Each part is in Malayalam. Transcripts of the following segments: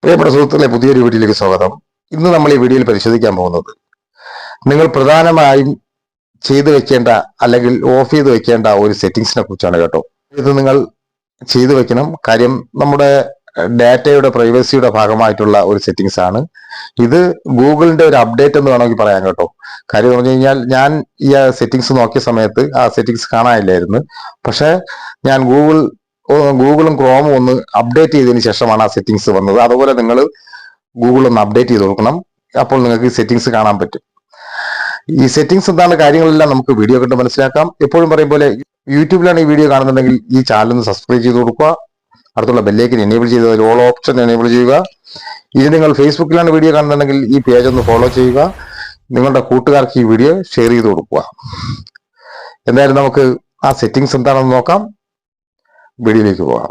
പ്രിയപ്പെട്ട സുഹൃത്തുക്കളെ, പുതിയൊരു വീഡിയോയിലേക്ക് സ്വാഗതം. ഇന്ന് നമ്മൾ ഈ വീഡിയോയിൽ പരിശോധിക്കാൻ പോകുന്നത് നിങ്ങൾ പ്രധാനമായും ചെയ്തു വെക്കേണ്ട അല്ലെങ്കിൽ ഓഫ് ചെയ്ത് വെക്കേണ്ട ഒരു സെറ്റിംഗ്സിനെ കുറിച്ചാണ് കേട്ടോ. ഇത് നിങ്ങൾ ചെയ്തു വെക്കണം. കാര്യം നമ്മുടെ ഡാറ്റയുടെ പ്രൈവസിയുടെ ഭാഗമായിട്ടുള്ള ഒരു സെറ്റിംഗ്സ് ആണ് ഇത്. ഗൂഗിളിന്റെ ഒരു അപ്ഡേറ്റ് എന്ന് വേണമെങ്കിൽ പറയാം കേട്ടോ. കാര്യം എന്ന് പറഞ്ഞു കഴിഞ്ഞാൽ ഞാൻ ഈ സെറ്റിംഗ്സ് നോക്കിയ സമയത്ത് ആ സെറ്റിംഗ്സ് കാണാനില്ലായിരുന്നു. പക്ഷെ ഞാൻ ഗൂഗിളും ക്രോമും ഒന്ന് അപ്ഡേറ്റ് ചെയ്തതിന് ശേഷമാണ് ആ സെറ്റിംഗ്സ് വന്നത്. അതുപോലെ നിങ്ങൾ ഗൂഗിൾ ഒന്ന് അപ്ഡേറ്റ് ചെയ്ത് കൊടുക്കണം. അപ്പോൾ നിങ്ങൾക്ക് ഈ സെറ്റിംഗ്സ് കാണാൻ പറ്റും. ഈ സെറ്റിംഗ്സ് എന്താണ് കാര്യങ്ങളെല്ലാം നമുക്ക് വീഡിയോ കണ്ട് മനസ്സിലാക്കാം. എപ്പോഴും പറയും പോലെ യൂട്യൂബിലാണ് ഈ വീഡിയോ കാണുന്നുണ്ടെങ്കിൽ ഈ ചാനൽ ഒന്ന് സബ്സ്ക്രൈബ് ചെയ്ത് കൊടുക്കുക. അടുത്തുള്ള ബെല്ലേക്ക് എനേബിൾ ചെയ്ത് ഓൾ ഓപ്ഷൻ എനേബിൾ ചെയ്യുക. ഇനി നിങ്ങൾ ഫേസ്ബുക്കിലാണ് വീഡിയോ കാണുന്നുണ്ടെങ്കിൽ ഈ പേജ് ഒന്ന് ഫോളോ ചെയ്യുക. നിങ്ങളുടെ കൂട്ടുകാർക്ക് ഈ വീഡിയോ ഷെയർ ചെയ്ത് കൊടുക്കുക. എന്തായാലും നമുക്ക് ആ സെറ്റിംഗ്സ് എന്താണെന്ന് നോക്കാം. വീഡിയോയിലേക്ക് പോകാം.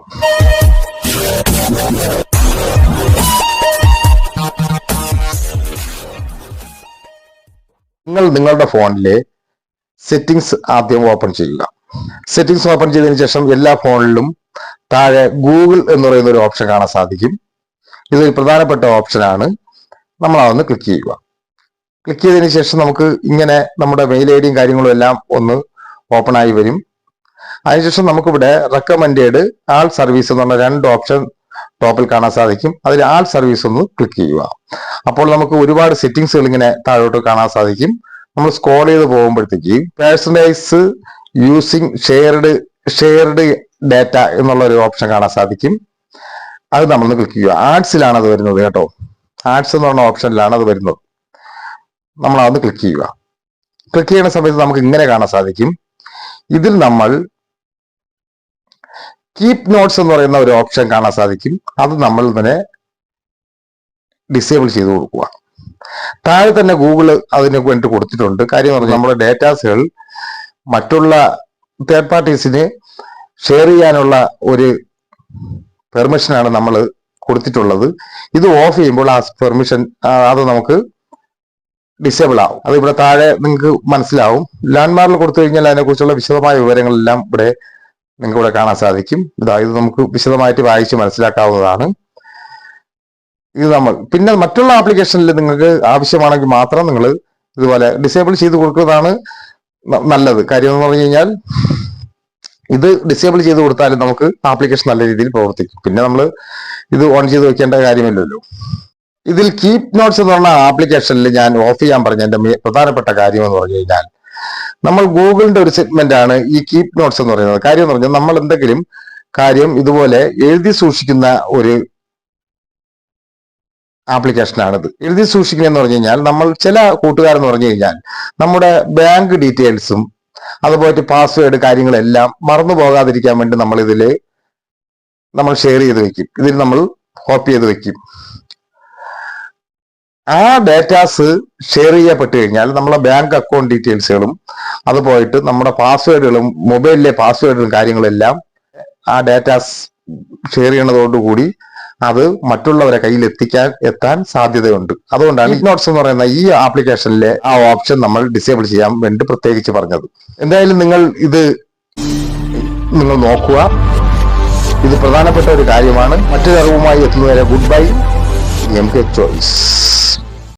നിങ്ങൾ നിങ്ങളുടെ ഫോണിലെ സെറ്റിംഗ്സ് ആദ്യം ഓപ്പൺ ചെയ്യുക. സെറ്റിംഗ്സ് ഓപ്പൺ ചെയ്തതിനു ശേഷം എല്ലാ ഫോണിലും താഴെ ഗൂഗിൾ എന്ന് പറയുന്ന ഒരു ഓപ്ഷൻ കാണാൻ സാധിക്കും. ഇതൊരു പ്രധാനപ്പെട്ട ഓപ്ഷനാണ്. നമ്മൾ അതൊന്ന് ക്ലിക്ക് ചെയ്യുക. ക്ലിക്ക് ചെയ്തതിനു ശേഷം നമുക്ക് ഇങ്ങനെ നമ്മുടെ മെയിൽ ഐ ഡിയും കാര്യങ്ങളും എല്ലാം ഒന്ന് ഓപ്പൺ ആയി വരും. അതിനുശേഷം നമുക്കിവിടെ റെക്കമെൻഡഡ് ആൾ സർവീസ് എന്ന് പറഞ്ഞ രണ്ട് ഓപ്ഷൻ ടോപ്പിൽ കാണാൻ സാധിക്കും. അതിൽ ആൾ സർവീസ് ഒന്ന് ക്ലിക്ക് ചെയ്യുക. അപ്പോൾ നമുക്ക് ഒരുപാട് സെറ്റിംഗ്സുകൾ ഇങ്ങനെ താഴോട്ട് കാണാൻ സാധിക്കും. നമ്മൾ സ്ക്രോൾ ചെയ്ത് പോകുമ്പോഴത്തേക്ക് പേഴ്സണലൈസ് യൂസിങ് ഷെയർഡ് ഡാറ്റ എന്നുള്ള ഒരു ഓപ്ഷൻ കാണാൻ സാധിക്കും. അത് നമ്മളൊന്ന് ക്ലിക്ക് ചെയ്യുക. ആഡ്സിലാണ് അത് വരുന്നത് കേട്ടോ. ആഡ്സ് എന്ന് പറഞ്ഞ ഓപ്ഷനിലാണ് അത് വരുന്നത്. നമ്മൾ അതൊന്ന് ക്ലിക്ക് ചെയ്യുക. ക്ലിക്ക് ചെയ്യുന്ന സമയത്ത് നമുക്ക് ഇങ്ങനെ കാണാൻ സാധിക്കും. ഇതിൽ നമ്മൾ കീപ് നോട്ട്സ് എന്ന് പറയുന്ന ഒരു ഓപ്ഷൻ കാണാൻ സാധിക്കും. അത് നമ്മൾ തന്നെ ഡിസേബിൾ ചെയ്ത് കൊടുക്കുക. താഴെ തന്നെ ഗൂഗിൾ അതിന് വേണ്ടി കൊടുത്തിട്ടുണ്ട്. കാര്യം പറഞ്ഞാൽ നമ്മുടെ ഡേറ്റാസുകൾ മറ്റുള്ള തേർഡ് പാർട്ടീസിന് ഷെയർ ചെയ്യാനുള്ള ഒരു പെർമിഷനാണ് നമ്മൾ കൊടുത്തിട്ടുള്ളത്. ഇത് ഓഫ് ചെയ്യുമ്പോൾ ആ പെർമിഷൻ അത് നമുക്ക് ഡിസേബിൾ ആവും. അത് ഇവിടെ താഴെ നിങ്ങൾക്ക് മനസ്സിലാവും. ലാൻഡ്മാർക്കിൽ കൊടുത്തു കഴിഞ്ഞാൽ അതിനെക്കുറിച്ചുള്ള വിശദമായ വിവരങ്ങളെല്ലാം ഇവിടെ നിങ്ങൾക്ക് ഇവിടെ കാണാൻ സാധിക്കും. ഇത് നമുക്ക് വിശദമായിട്ട് വായിച്ച് മനസ്സിലാക്കാവുന്നതാണ്. ഇത് നമ്മൾ പിന്നെ മറ്റുള്ള ആപ്ലിക്കേഷനിൽ നിങ്ങൾക്ക് ആവശ്യമാണെങ്കിൽ മാത്രം നിങ്ങൾ ഇതുപോലെ ഡിസേബിൾ ചെയ്ത് കൊടുക്കുന്നതാണ് നല്ലത്. കാര്യം എന്ന് പറഞ്ഞു കഴിഞ്ഞാൽ ഇത് ഡിസേബിൾ ചെയ്ത് കൊടുത്താലും നമുക്ക് ആപ്ലിക്കേഷൻ നല്ല രീതിയിൽ പ്രവർത്തിക്കും. പിന്നെ നമ്മൾ ഇത് ഓൺ ചെയ്ത് വെക്കേണ്ട കാര്യമില്ലല്ലോ. ഇതിൽ കീപ് നോട്ട്സ് എന്ന് പറഞ്ഞ ആപ്ലിക്കേഷനിൽ ഞാൻ ഓഫ് ചെയ്യാൻ പറഞ്ഞ എന്റെ പ്രധാനപ്പെട്ട കാര്യം എന്ന് പറഞ്ഞു കഴിഞ്ഞാൽ, നമ്മൾ ഗൂഗിളിന്റെ ഒരു സെഗ്മെന്റ് ആണ് ഈ കീപ് നോട്ട്സ് എന്ന് പറയുന്നത്. കാര്യം എന്ന് പറഞ്ഞാൽ നമ്മൾ എന്തെങ്കിലും കാര്യം ഇതുപോലെ എഴുതി സൂക്ഷിക്കുന്ന ഒരു ആപ്ലിക്കേഷനാണിത്. എഴുതി സൂക്ഷിക്കുക എന്ന് പറഞ്ഞു കഴിഞ്ഞാൽ നമ്മൾ ചില കൂട്ടുകാരെന്ന് പറഞ്ഞു കഴിഞ്ഞാൽ നമ്മുടെ ബാങ്ക് ഡീറ്റെയിൽസും അതുപോലെ പാസ്വേഡ് കാര്യങ്ങളെല്ലാം മറന്നു പോകാതിരിക്കാൻ വേണ്ടി നമ്മൾ ഷെയർ ചെയ്ത് വെക്കും. ഇതിൽ നമ്മൾ കോപ്പി ചെയ്ത് വെക്കും. ആ ഡേറ്റാസ് ഷെയർ ചെയ്യപ്പെട്ട് കഴിഞ്ഞാൽ നമ്മളെ ബാങ്ക് അക്കൗണ്ട് ഡീറ്റെയിൽസുകളും അത് പോയിട്ട് നമ്മുടെ പാസ്വേഡുകളും മൊബൈലിലെ പാസ്വേഡുകളും കാര്യങ്ങളെല്ലാം ആ ഡേറ്റാസ് ഷെയർ ചെയ്യണതോടുകൂടി അത് മറ്റുള്ളവരെ കയ്യിൽ എത്താൻ സാധ്യതയുണ്ട്. അതുകൊണ്ടാണ് കീപ് നോട്ട്സ് എന്ന് പറയുന്ന ഈ ആപ്ലിക്കേഷനിലെ ആ ഓപ്ഷൻ നമ്മൾ ഡിസേബിൾ ചെയ്യാൻ വേണ്ടി പ്രത്യേകിച്ച് പറഞ്ഞത്. എന്തായാലും നിങ്ങൾ നോക്കുക. ഇത് പ്രധാനപ്പെട്ട ഒരു കാര്യമാണ്. മറ്റൊരു അറിവുമായി എത്തുന്നവരെ ഗുഡ് ബൈ. MK choice.